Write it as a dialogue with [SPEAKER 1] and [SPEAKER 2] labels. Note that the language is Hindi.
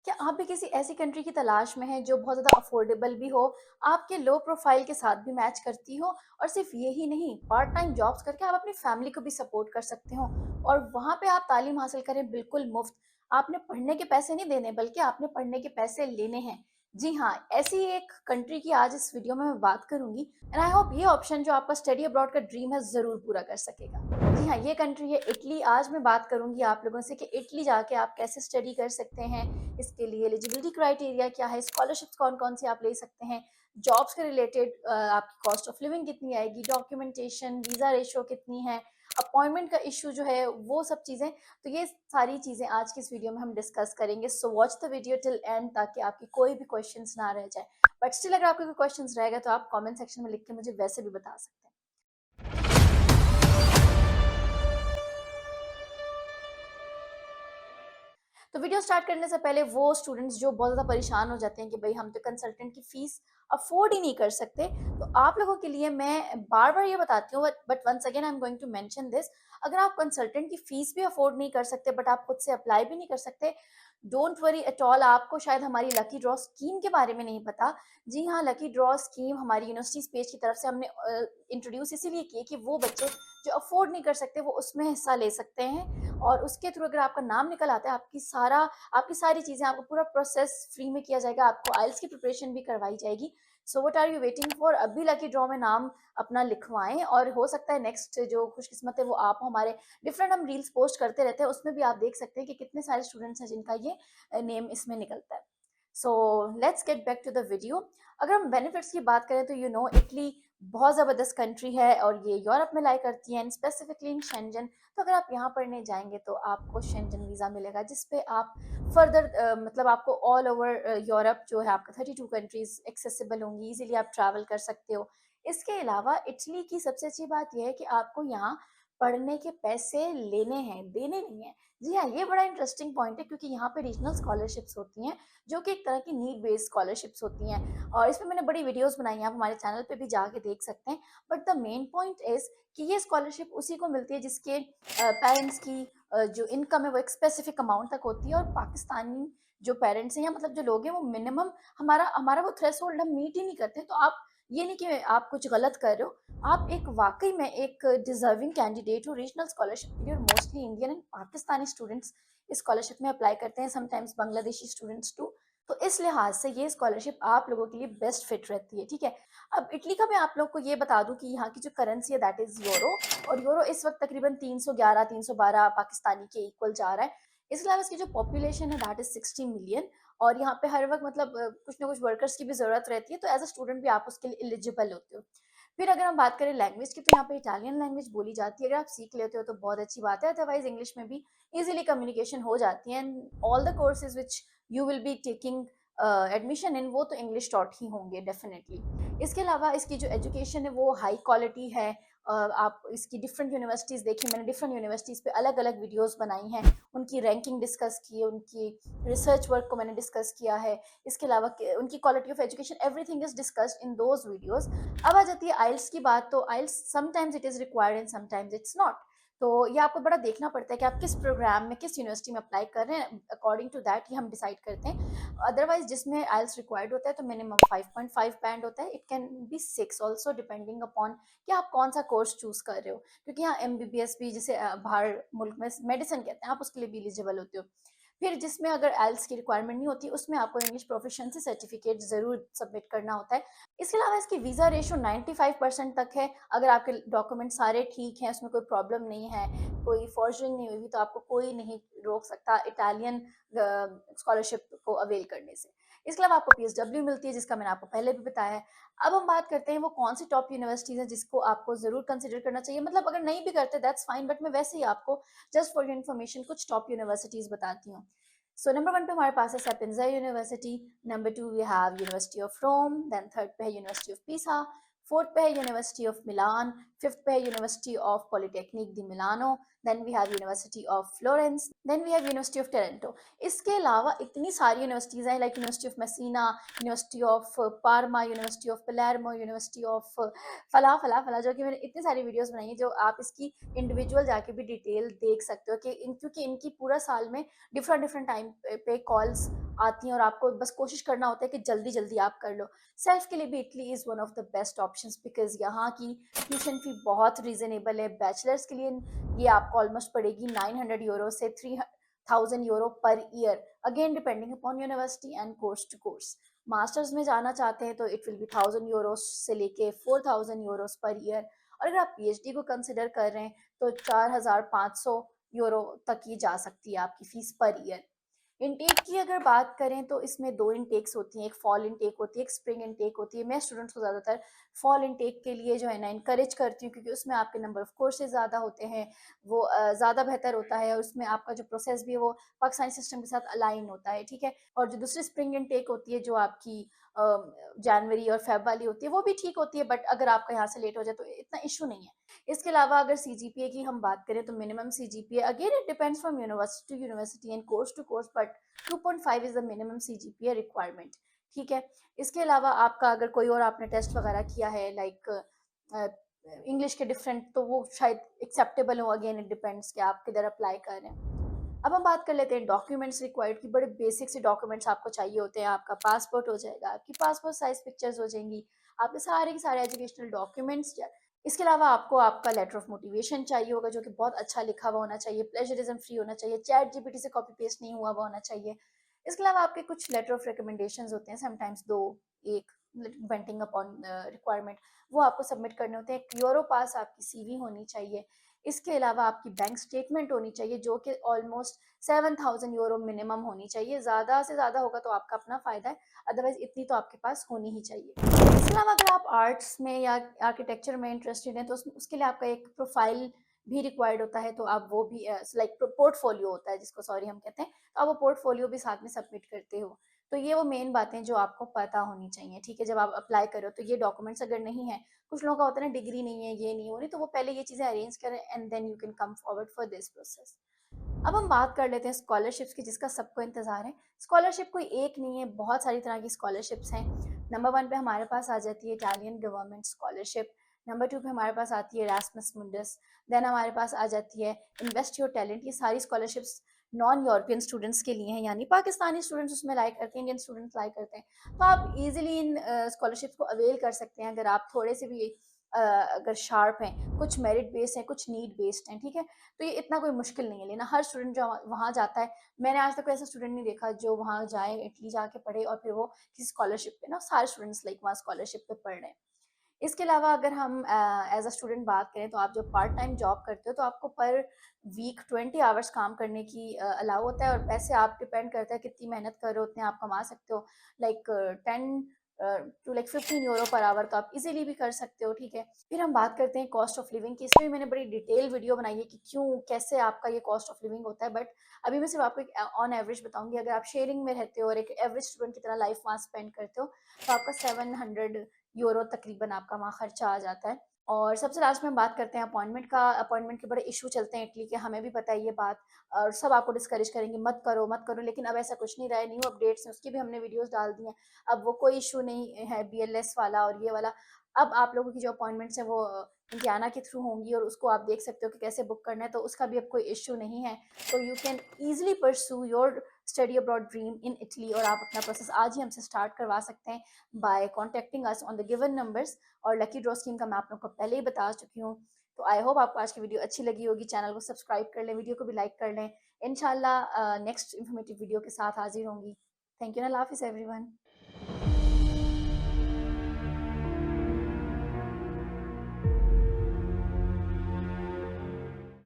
[SPEAKER 1] क्या आप भी किसी ऐसी कंट्री की तलाश में हैं जो बहुत ज़्यादा अफोर्डेबल भी हो, आपके लो प्रोफाइल के साथ भी मैच करती हो और सिर्फ यही नहीं, पार्ट टाइम जॉब्स करके आप अपनी फैमिली को भी सपोर्ट कर सकते हो और वहाँ पे आप तालीम हासिल करें बिल्कुल मुफ्त। आपने पढ़ने के पैसे नहीं देने बल्कि आपने पढ़ने के पैसे लेने हैं। जी हाँ, ऐसी ही एक कंट्री की आज इस वीडियो में मैं बात करूँगी एंड आई होप ये ऑप्शन जो आपका स्टडी अब्रॉड का ड्रीम है ज़रूर पूरा कर सकेगा। जी हाँ, ये कंट्री है इटली। आज मैं बात करूँगी आप लोगों से कि इटली जाके आप कैसे स्टडी कर सकते हैं, इसके लिए एलिजिबिलिटी क्राइटेरिया क्या है, स्कॉलरशिप्स कौन-कौन सी आप ले सकते हैं, जॉब्स के रिलेटेड आपकी कॉस्ट ऑफ लिविंग कितनी आएगी, डॉक्यूमेंटेशन, वीज़ा रेशियो कितनी है, अपॉइंटमेंट का इश्यू जो है, वो सब चीज़ें। तो ये सारी चीज़ें आज की इस वीडियो में हम डिस्कस करेंगे। So watch the video till and ताकि आपकी कोई भी क्वेश्चंस ना रह जाए। बट स्टिल अगर आपके कोई क्वेश्चंस रहेगा तो आप कमेंट सेक्शन में लिख के मुझे वैसे भी बता सकते हैं। तो वीडियो स्टार्ट करने से पहले वो स्टूडेंट्स जो बहुत ज़्यादा परेशान हो जाते हैं कि भाई हम तो कंसल्टेंट की फीस अफोर्ड ही नहीं कर सकते, तो आप लोगों के लिए मैं बार बार ये बताती हूँ, but once again I am going to mention this. अगर आप कंसल्टेंट की फीस भी अफोर्ड नहीं कर सकते बट आप खुद से अप्लाई भी नहीं कर सकते, डोंट वरी एट ऑल। आपको शायद हमारी लकी ड्रॉ स्कीम के बारे में नहीं पता। जी हाँ, लकी ड्रॉ स्कीम हमारी यूनिवर्सिटी पेज की तरफ से हमने इंट्रोड्यूस इसीलिए की कि वो बच्चे जो अफोर्ड नहीं कर सकते वो उसमें हिस्सा ले सकते हैं और उसके थ्रू अगर आपका नाम निकल आता है, आपकी सारी चीज़ें, आपको पूरा प्रोसेस फ्री में किया जाएगा, आपको आइल्स की प्रिपरेशन भी करवाई जाएगी। So what are you waiting for? अभी लकी ड्रॉ में नाम अपना लिखवाएं और हो सकता है नेक्स्ट जो खुशकिस्मत है वो आप हो। हमारे डिफरेंट हम रील्स पोस्ट करते रहते हैं, उसमें भी आप देख सकते हैं कि कितने सारे स्टूडेंट्स हैं जिनका ये नेम इसमें निकलता है। So let's get back to the video. अगर हम बेनिफिट्स की बात करें तो इटली बहुत ज़बरदस्त कंट्री है और ये यूरोप में लाई करती है, स्पेसिफिकली इन शेंजन। तो अगर आप यहाँ पढ़ने जाएंगे तो आपको शेंजन वीज़ा मिलेगा जिसपे आप फर्दर मतलब आपको ऑल ओवर यूरोप जो है आपका 32 कंट्रीज एक्सेसिबल होंगी, इजीली आप ट्रैवल कर सकते हो। इसके अलावा इटली की सबसे अच्छी बात यह है कि आपको यहाँ पढ़ने के पैसे लेने हैं, देने नहीं है। जी हाँ, ये बड़ा इंटरेस्टिंग पॉइंट है क्योंकि यहाँ पे रीजनल स्कॉलरशिप्स होती हैं जो कि एक तरह की नीड बेस्ड स्कॉलरशिप्स होती हैं और इसमें मैंने बड़ी वीडियोस बनाई हैं, आप हमारे चैनल पे भी जाके देख सकते हैं। But the main point is कि ये स्कॉलरशिप उसी को मिलती है जिसके पेरेंट्स की जो इनकम है वो एक स्पेसिफिक अमाउंट तक होती है और पाकिस्तानी जो पेरेंट्स हैं या मतलब जो लोग हैं वो मिनिमम हमारा हमारा वो थ्रेशोल्ड हम मीट ही नहीं करते। तो आप ये नहीं कि आप कुछ गलत कर रहे हो, आप एक वाकई में एक डिजर्विंग कैंडिडेट हो रीजनल स्कॉलरशिप के लिए। और mostly Indian and Pakistani students इस स्कॉलरशिप में अप्लाई करते हैं, समटाइम्स बांग्लादेशी स्टूडेंट्स टू। तो इस लिहाज से ये स्कॉलरशिप आप लोगों के लिए बेस्ट फिट रहती है, ठीक है। अब इटली का मैं आप लोग को ये बता दूं कि यहाँ की जो करेंसी है दैट इज यूरो, और यूरो इस वक्त तकरीबन 311 312 पाकिस्तानी के इक्वल जा रहा है। इसके अलावा इसकी जो पॉपुलेशन है दैट इज 60 मिलियन। और यहाँ पे हर वक्त मतलब कुछ ना कुछ वर्कर्स की भी जरूरत रहती है, तो एज अ स्टूडेंट भी आप उसके लिए एलिजिबल होते हो। फिर अगर हम बात करें लैंग्वेज की तो यहाँ पे इटालियन लैंग्वेज बोली जाती है। अगर आप सीख लेते हो तो बहुत अच्छी बात है, अदरवाइज इंग्लिश में भी इजीली कम्युनिकेशन हो जाती है। And all the courses which you will be taking admission in, वो तो इंग्लिश टॉट ही होंगे डेफिनेटली। इसके अलावा इसकी जो एजुकेशन है वो हाई क्वालिटी है। आप इसकी डिफरेंट यूनिवर्सिटीज़ देखी, मैंने डिफरेंट यूनिवर्सिटीज़ पे अलग अलग वीडियोस बनाई हैं, उनकी रैंकिंग डिस्कस की है, उनकी रिसर्च वर्क को मैंने डिस्कस किया है। इसके अलावा उनकी quality of education everything is discussed in those videos. अब आ जाती है आइल्स की बात, तो IELTS sometimes it is required and sometimes it's not. तो ये आपको बड़ा देखना पड़ता है कि आप किस प्रोग्राम में किस यूनिवर्सिटी में अप्लाई कर रहे हैं, अकॉर्डिंग टू दैट ही हम डिसाइड करते हैं। अदरवाइज जिसमें आइल्स रिक्वायर्ड होता है तो मिनिमम 5.5 बैंड होता है, it can be 6 also depending upon कि आप कौन सा कोर्स चूज कर रहे हो। क्योंकि यहाँ MBBS भी जिसे बाहर मुल्क में मेडिसिन कहते हैं, आप उसके लिए भी एलिजिबल होते हो। फिर जिसमें अगर आइल्स की रिक्वायरमेंट नहीं होती उसमें आपको इंग्लिश प्रोफिशिएंसी सर्टिफिकेट जरूर सबमिट करना होता है। इसके अलावा इसकी वीज़ा रेशो 95% तक है। अगर आपके डॉक्यूमेंट सारे ठीक हैं, उसमें कोई प्रॉब्लम नहीं है, कोई फॉर्जरिंग नहीं हुई, तो आपको कोई नहीं रोक सकता इटालियन स्कॉलरशिप को अवेल करने से। इसके अलावा आपको PSW मिलती है जिसका मैंने आपको पहले भी बताया है। अब हम बात करते हैं वो कौन सी टॉप यूनिवर्सिटीज़ हैं जिसको आपको ज़रूर कंसिडर करना चाहिए। मतलब अगर नहीं भी करते दैट्स फाइन, बट मैं वैसे ही आपको जस्ट फॉर योर इन्फॉर्मेशन कुछ टॉप यूनिवर्सिटीज़ बताती हूँ। सो नंबर 1 पे हमारे पास है Sapienza university, number 2 we have university of Rome, then third पे है यूनिवर्सिटी ऑफ पीसा, फोर्थ पे है यूनिवर्सिटी ऑफ मिलान, फिफ्थ पे है university of Politecnico di Milano, then we have university of Florence, then we have university of Toronto. इसके अलावा इतनी सारी यूनिवर्सिटीज़ हैं like university of Messina, university of Parma, university of Palermo, university of फला फला फला, जो कि मैंने इतनी सारी वीडियोस बनाई है जो आप इसकी इंडिविजुअल जाके भी डिटेल देख सकते हो कि क्योंकि इनकी पूरा साल में डिफरेंट डिफरेंट टाइम पे कॉल्स आती हैं और आपको बस कोशिश करना होता है कि जल्दी-जल्दी आप कर लो। सेल्फ के लिए भी Italy is one of the best options because यहाँ की ट्यूशन फ़ी बहुत रीज़नेबल है। बैचलर्स के लिए ये आपको ऑलमोस्ट पड़ेगी 900 यूरो से 3000 euro per year, again depending upon university and course to course. Masters में जाना चाहते हैं तो इट विल बी 1000 यूरोज़ से लेके 4000 यूरोज़ पर ईयर, और अगर आप पीएचडी को कंसिडर कर रहे हैं तो 4500 यूरो तक ही जा सकती है आपकी फ़ीस पर ईयर। इनटेक की अगर बात करें तो इसमें 2 इनटेक्स होती हैं, एक फॉल इनटेक होती है, एक स्प्रिंग इनटेक होती है। मैं स्टूडेंट्स को ज़्यादातर फॉल इनटेक के लिए जो है ना एनकरेज करती हूँ, क्योंकि उसमें आपके नंबर ऑफ कोर्सेज़ ज़्यादा होते हैं, वो ज़्यादा बेहतर होता है और उसमें आपका जो प्रोसेस भी है वो पाकिस्तानी सिस्टम के साथ अलाइन होता है, ठीक है? और जो दूसरी स्प्रिंग इनटेक होती है जो आपकी जनवरी और फ़ेब वाली होती है, वो भी ठीक होती है, बट अगर आपका यहाँ से लेट हो जाए तो इतना इश्यू नहीं है। इसके अलावा अगर सीजीपीए की हम बात करें तो minimum CGPA again it depends from university to university and course to course, but 2.5 is the minimum CGPA requirement, ठीक है? इसके अलावा आपका अगर कोई और आपने टेस्ट वगैरह किया है लाइक इंग्लिश के डिफरेंट, तो वो शायद एक्सेप्टेबल हो, अगेन इट डिपेंड्स कि आप किधर अप्लाई कर रहे हैं। अब हम बात कर लेते हैं डॉक्यूमेंट्स रिक्वायर्ड की। बड़े बेसिक से डॉक्यूमेंट्स आपको चाहिए होते हैं। आपका पासपोर्ट हो जाएगा, आपकी पासपोर्ट साइज पिक्चर्स हो जाएंगी, आपके सारे के सारे एजुकेशनल डॉक्यूमेंट्स। इसके अलावा आपको आपका लेटर ऑफ मोटिवेशन चाहिए होगा जो कि बहुत अच्छा लिखा हुआ होना चाहिए, प्लेजरिज्म फ्री होना चाहिए, चैट जीपीटी से कॉपी पेस्ट नहीं हुआ हुआ होना चाहिए। इसके अलावा आपके कुछ लेटर ऑफ रिकमेंडेशंस होते हैं, समटाइम्स दो, एक, डिपेंडिंग अपॉन रिक्वायरमेंट, वो आपको सबमिट करने होते हैं। एक यूरो पास आपकी सीवी होनी चाहिए। इसके अलावा आपकी बैंक स्टेटमेंट होनी चाहिए जो कि ऑलमोस्ट 7000 यूरो मिनिमम होनी चाहिए। ज़्यादा से ज़्यादा होगा तो आपका अपना फ़ायदा है, अदरवाइज़ इतनी तो आपके पास होनी ही चाहिए। इसके अलावा अगर आप आर्ट्स में या आर्किटेक्चर में इंटरेस्टेड हैं तो उसके लिए आपका एक प्रोफाइल भी रिक्वायर्ड होता है, तो आप वो भी लाइक पोर्टफोलियो होता है जिसको सॉरी हम कहते हैं, तो आप वो पोर्टफोलियो भी साथ में सबमिट करते हो। तो ये वो मेन बातें जो आपको पता होनी चाहिए, ठीक है? जब आप अप्लाई करो तो ये डॉक्यूमेंट्स अगर नहीं है, कुछ लोगों का होता है ना डिग्री नहीं है, ये नहीं हो रही, तो वो पहले ये चीज़ें अरेंज करें and then you can come forward for this process. अब हम बात कर लेते हैं स्कॉलरशिप्स की, जिसका सबको इंतज़ार है। स्कॉलरशिप कोई एक नहीं है, बहुत सारी तरह की स्कॉलरशिप्स हैं। नंबर 1 पे हमारे पास आ जाती है इटालियन गवर्नमेंट स्कॉलरशिप, नंबर 2 पे हमारे पास आती है एरास्मस मुंडस, देन हमारे पास आ जाती है इन्वेस्ट योर टैलेंट। ये सारी स्कॉलरशिप्स नॉन यूरोपियन स्टूडेंट्स के लिए हैं, यानी पाकिस्तानी स्टूडेंट्स उसमें लाइक करते हैं, इंडियन स्टूडेंट्स लाइक करते हैं। तो आप ईज़िली इन स्कॉलरशिप्स को अवेल कर सकते हैं अगर आप थोड़े से भी अगर शार्प हैं, कुछ मेरिट बेस्ड हैं, कुछ नीड बेस्ड हैं, ठीक है? तो ये इतना कोई मुश्किल नहीं है लेना। हर स्टूडेंट जो वहाँ जाता है, मैंने आज तक कोई ऐसा स्टूडेंट नहीं देखा जो वहाँ जाए, इटली जाके पढ़े और फिर वो किसी स्कॉलरशिप पे ना, सारे स्टूडेंट्स लाइक वहाँ स्कॉलरशिप पे पढ़ रहे हैं। इसके अलावा अगर हम एज अ स्टूडेंट बात करें तो आप जब पार्ट टाइम जॉब करते हो तो आपको पर वीक 20 आवर्स काम करने की अलाउ होता है, और पैसे आप डिपेंड करता है कितनी मेहनत कर रहे हो उतने आप कमा सकते हो। Like 10 to like 15 euro per hour तो आप इजीली भी कर सकते हो, ठीक है? फिर हम बात करते हैं कॉस्ट ऑफ लिविंग की। इसमें भी मैंने बड़ी डिटेल वीडियो बनाई है कि क्यों, कैसे आपका ये कॉस्ट ऑफ लिविंग होता है, बट अभी मैं सिर्फ आपको एक ऑन एवरेज बताऊंगी। अगर आप शेयरिंग में रहते हो और एक एवरेज स्टूडेंट की तरह लाइफ वहाँ स्पेंड करते हो तो आपका 700 यूरो तकरीबन आपका वहाँ खर्चा आ जाता है। और सबसे लास्ट में हम बात करते हैं अपॉइंटमेंट का। अपॉइंटमेंट के बड़े इशू चलते हैं इटली के, हमें भी पता है ये बात, और सब आपको डिस्करेज करेंगे मत करो मत करो, लेकिन अब ऐसा कुछ नहीं रहा है। न्यू अपडेट्स हैं, उसकी भी हमने वीडियोस डाल दी हैं। अब वो कोई इशू नहीं है बीएलएस वाला और ये वाला। अब आप लोगों की जो अपॉइंटमेंट्स हैं वो इंडियाना के थ्रू होंगी और उसको आप देख सकते हो कि कैसे बुक करना है, तो उसका भी अब कोई इशू नहीं है। तो you can easily pursue your study abroad dream in Italy, और आप अपना प्रोसेस आज ही हमसे स्टार्ट करवा सकते हैं by contacting us on the given numbers. और लकी ड्रॉ स्कीम का मैं आप लोगों को पहले ही बता चुकी हूँ। तो आई होप आपको आज की वीडियो अच्छी लगी होगी। चैनल को सब्सक्राइब कर लें, वीडियो को भी लाइक कर लें। इंशाल्लाह नेक्स्ट इन्फॉर्मेटिव वीडियो के साथ हाजिर होंगी। थैंक यू, अल्लाह हाफिज़ एवरीवन।